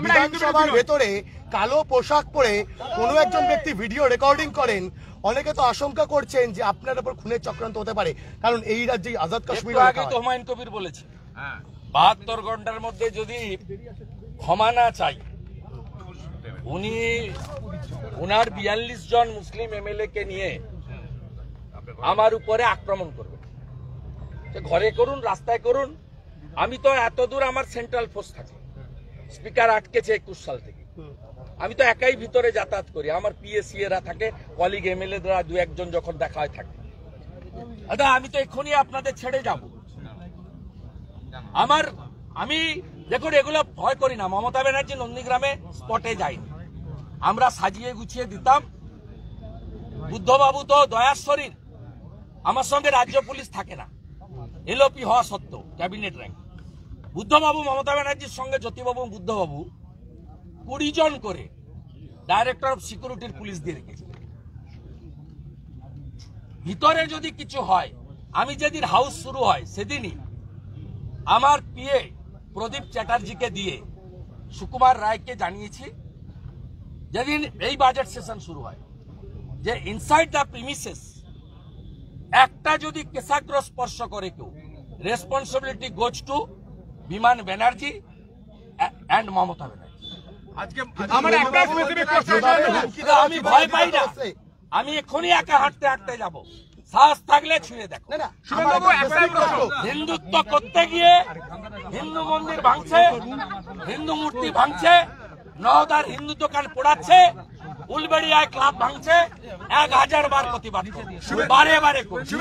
বিধানসভার ভেতরে কালো পোশাক পরে কোনো একজন ব্যক্তি ভিডিও রেকর্ডিং করেন। অনেকে তো আশঙ্কা করছেন যে আপনার উপর খুনের চক্রান্ত হতে পারে, কারণ এই রাজ্যে আজাদ কাশ্মীর আগে তো হুমায়ুন কবির বলেছে 72 ঘন্টার মধ্যে যদি ক্ষমা না চাই উনি ওনার 42 জন মুসলিম এমএলএ কে নিয়ে আমার উপরে আক্রমণ করবেন। ঘরে করুন, রাস্তায় করুন। আমি তো এত দূর আমার সেন্ট্রাল ফোর্স থাকে, স্পিকার আটকেছে 21 সাল থেকে। আমি তো একাই ভিতরে যাতায়াত করি, আমার পিএসসি এরা থাকে, কলিগ এমএলএ দ্বারা দু একজন যখন দেখা হয় থাকে। দাদা আমি তো এক্ষুনি আপনাদের ছেড়ে যাব। আমি দেখুন এগুলো ভয় করি না। মমতা ব্যানার্জি নন্দীগ্রামে স্পটে যায়নি, আমরা সাজিয়ে গুছিয়ে দিতাম। বুদ্ধবাবু তো দয়ার শরীর, আমার সঙ্গে রাজ্য পুলিশ থাকে না, এলওপি হওয়া সত্ত্বেও ক্যাবিনেট র্যাঙ্ক। বুদ্ধবাবু মমতা ব্যানার্জির সঙ্গে জ্যোতিবাবু বুদ্ধবাবু 20 জন করে ডাইরেক্টর অফ সিকিউরিটির পুলিশ দিয়ে রেখেছে। ভিতরে যদি কিছু হয়, আমি যেদিন হাউস শুরু হয় সেদিনই আমার পিএ প্রদীপ চ্যাটার্জিকে দিয়ে সুকুমার রায়কে জানিয়েছি, যেদিন এই বাজেট সেশন শুরু হয়, যে ইনসাইড দ্য প্রিমিসেস একটা যদি কেশাগ্র স্পর্শ করে কেউ, রেসপন্সিবিলিটি গোজ টু বিমান ব্যানার্জি এন্ড মমতা ব্যানার্জি। আমি ভয় পাই না, আমি এক্ষুনি একা হাঁটতে হাঁটতে যাব, সাহস থাকলে ছুঁয়ে দেখো। হিন্দুত্ব করতে গিয়ে হিন্দু মন্দির ভাঙছে, হিন্দু মূর্তি ভাঙছে, নওদার হিন্দু দোকান পোড়াচ্ছে, উলবেড়িয়ায় ক্লাব ভাঙছে, 1000 বার প্রতিবাদ বারে বারে করছে।